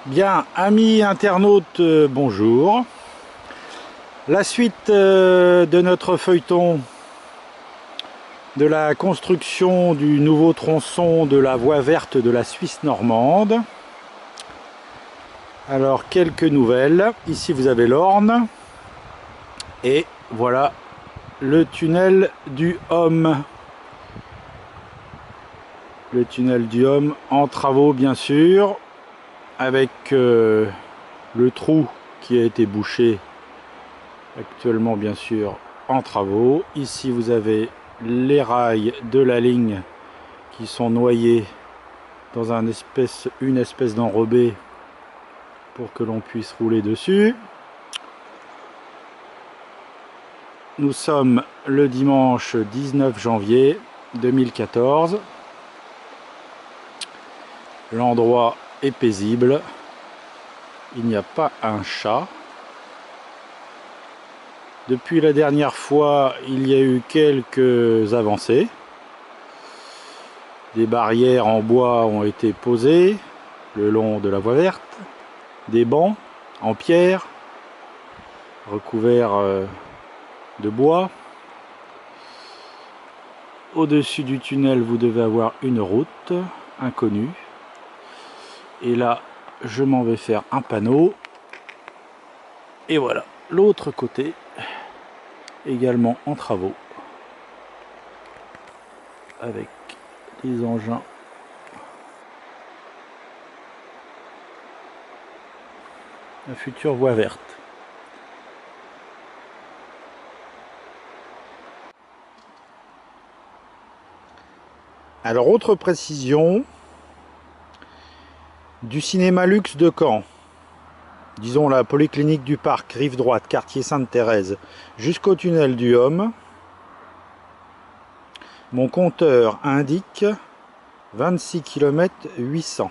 Bien, amis internautes, bonjour. La suite de notre feuilleton de la construction du nouveau tronçon de la voie verte de la Suisse normande. Alors, quelques nouvelles. Ici, vous avez l'Orne. Et voilà le tunnel du Homme. Le tunnel du Homme en travaux, bien sûr, avec le trou qui a été bouché actuellement, bien sûr, en travaux. Ici, vous avez les rails de la ligne qui sont noyés dans une espèce d'enrobé pour que l'on puisse rouler dessus. Nous sommes le dimanche 19 janvier 2014. L'endroit est paisible. Il n'y a pas un chat. Depuis la dernière fois, il y a eu quelques avancées. Des barrières en bois ont été posées le long de la voie verte. Des bancs en pierre recouverts de bois. Au-dessus du tunnel, vous devez avoir une route inconnue. Et là, je m'en vais faire un panneau. Et voilà, l'autre côté, également en travaux. Avec les engins. La future voie verte. Alors, autre précision, du cinéma luxe de Caen, disons la polyclinique du parc, rive droite, quartier Sainte-Thérèse, jusqu'au tunnel du Homme, mon compteur indique 26 km 800.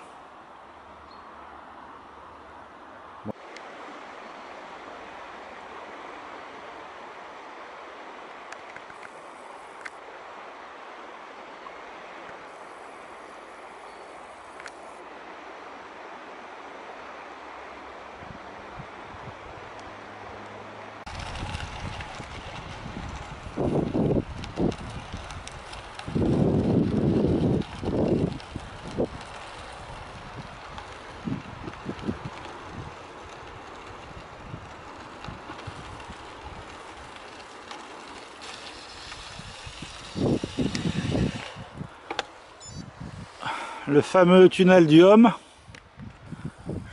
Le fameux tunnel du Homme.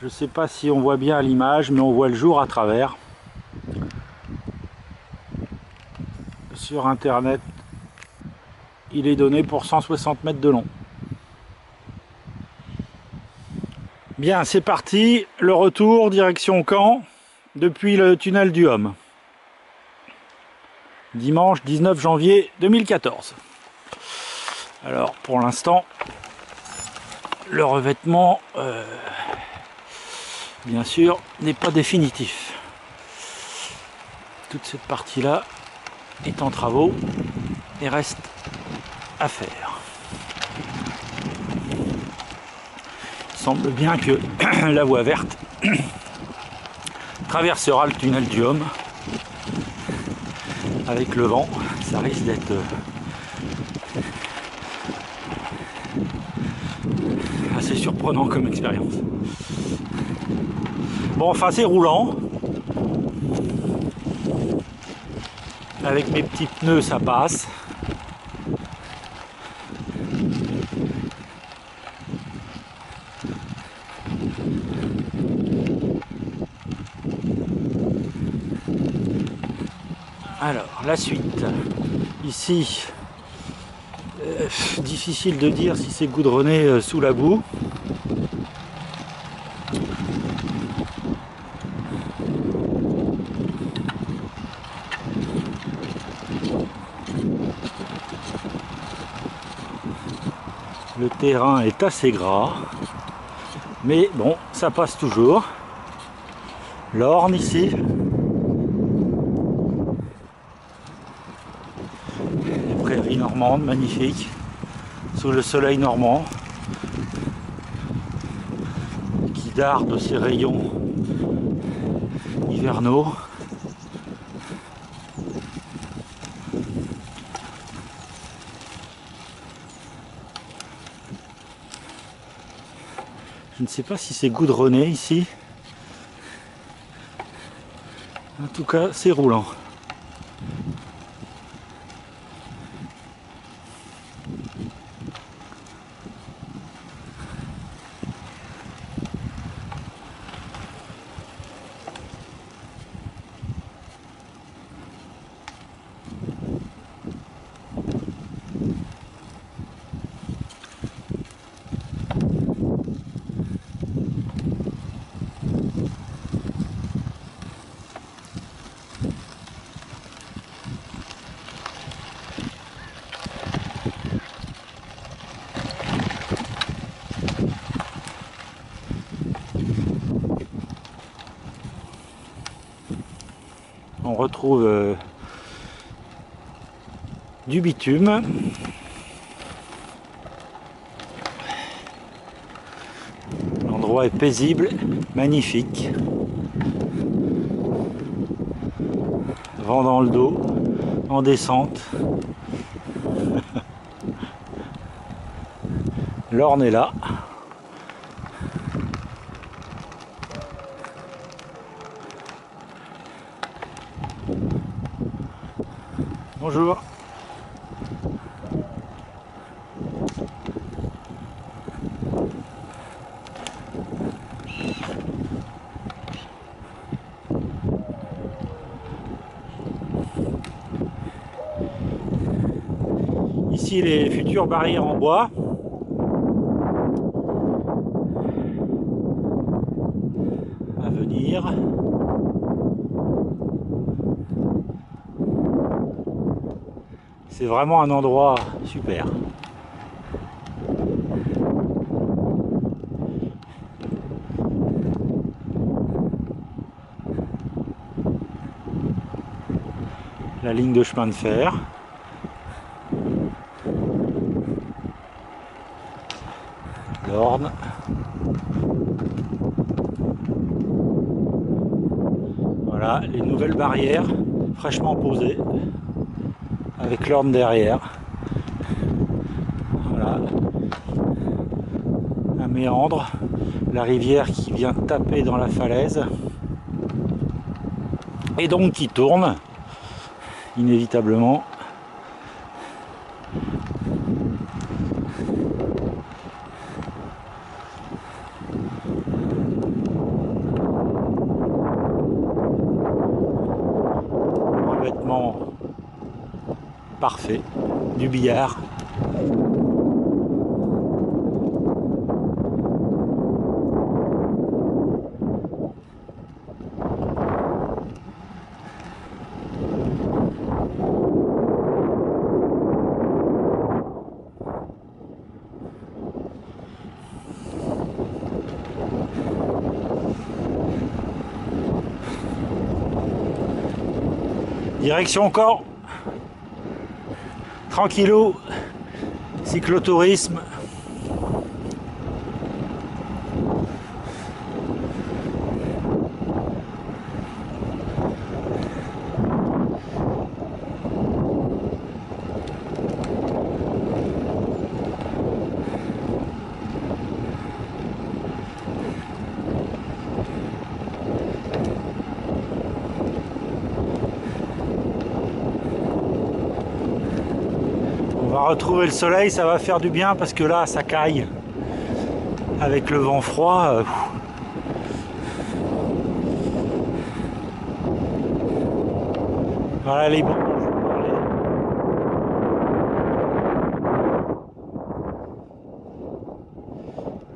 Je ne sais pas si on voit bien à l'image, mais on voit le jour à travers. Sur internet, il est donné pour 160 mètres de long. Bien, c'est parti, le retour direction Caen depuis le tunnel du Homme. Dimanche 19 janvier 2014. Alors pour l'instant, le revêtement, bien sûr, n'est pas définitif. Toute cette partie-là est en travaux et reste à faire. Il semble bien que la voie verte traversera le tunnel du Homme. Avec le vent, ça risque d'être assez surprenant comme expérience. Bon, enfin c'est roulant. Avec mes petits pneus, ça passe. Alors, la suite. Ici, difficile de dire si c'est goudronné sous la boue. Le terrain est assez gras, mais bon, ça passe toujours. L'Orne ici. Les prairies normandes, magnifiques, sous le soleil normand, qui d'art de ces rayons hivernaux. Je ne sais pas si c'est goudronné ici. En tout cas, c'est roulant. On retrouve du bitume. L'endroit est paisible, magnifique. Vent dans le dos, en descente. L'Orne est là. Bonjour. Ici les futures barrières en bois. À venir. C'est vraiment un endroit super. La ligne de chemin de fer. L'Orne. Voilà, les nouvelles barrières fraîchement posées avec l'Orne derrière. Voilà, un méandre, la rivière qui vient taper dans la falaise et donc qui tourne inévitablement. Revêtement parfait, du billard. Direction encore, tranquillou, cyclotourisme. On va retrouver le soleil, ça va faire du bien parce que là ça caille avec le vent froid. Voilà les bons dont je vous parlais.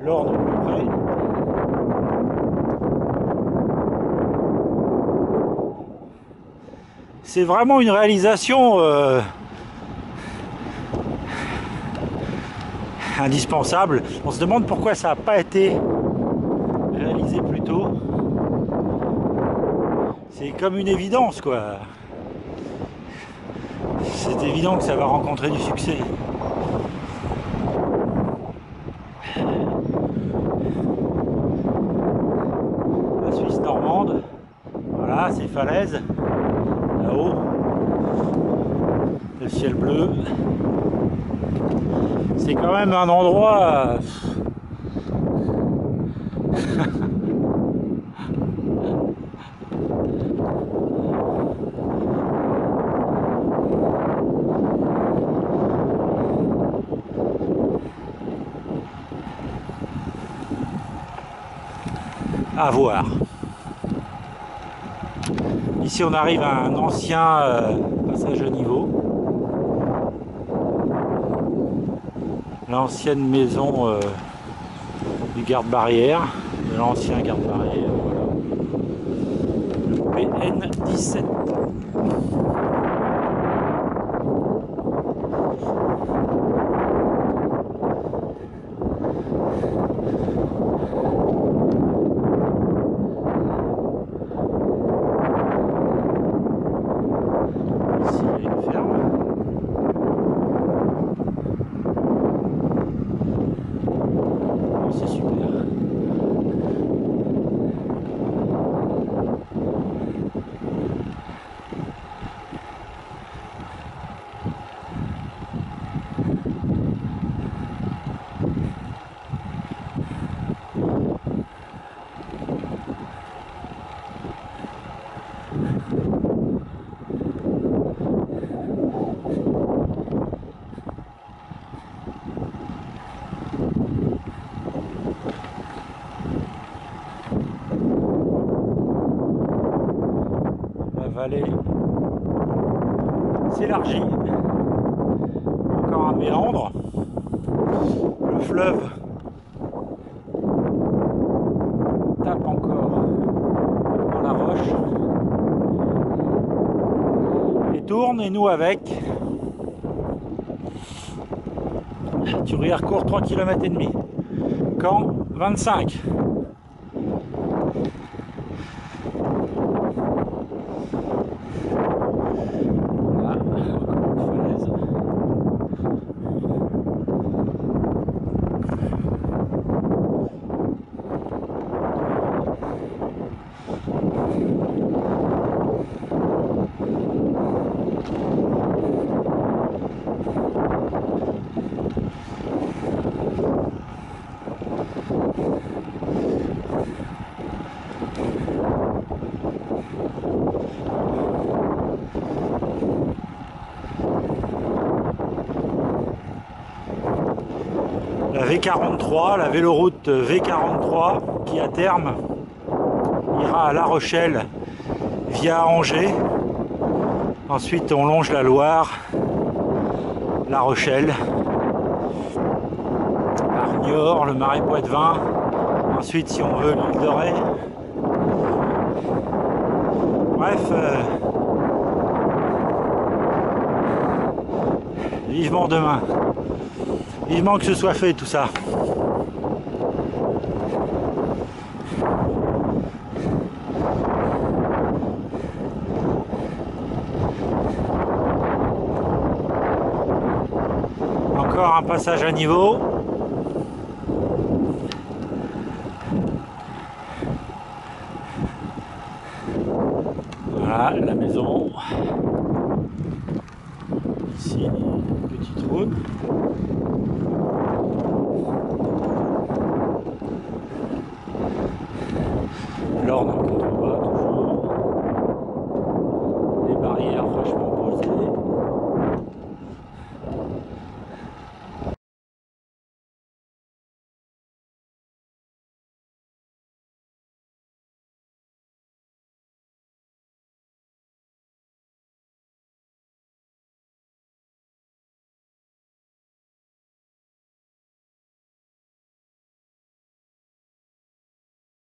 L'Orne au plus près. C'est vraiment une réalisation indispensable. On se demande pourquoi ça n'a pas été réalisé plus tôt. C'est comme une évidence, quoi. C'est évident que ça va rencontrer du succès. Voilà, ces falaises, là-haut, le ciel bleu. C'est quand même un endroit... à voir. Ici on arrive à un ancien passage à niveau. L'ancienne maison du garde-barrière, de l'ancien garde-barrière. Voilà. Le PN17. Ici il y a une ferme. C'est super. La vallée s'élargit. Encore un méandre. Le fleuve tape encore dans la roche et tourne, et nous avec. Thurières court 3 km et demi. Caen 25. La V43, la véloroute V43 qui à terme ira à La Rochelle via Angers. Ensuite on longe la Loire, La Rochelle, par Niort, le Marais Poitevin. Ensuite si on veut l'île de Ré. Bref, vivement demain. Vivement que ce soit fait tout ça. Encore un passage à niveau. Voilà la maison. Ici, une petite route. L'Orne.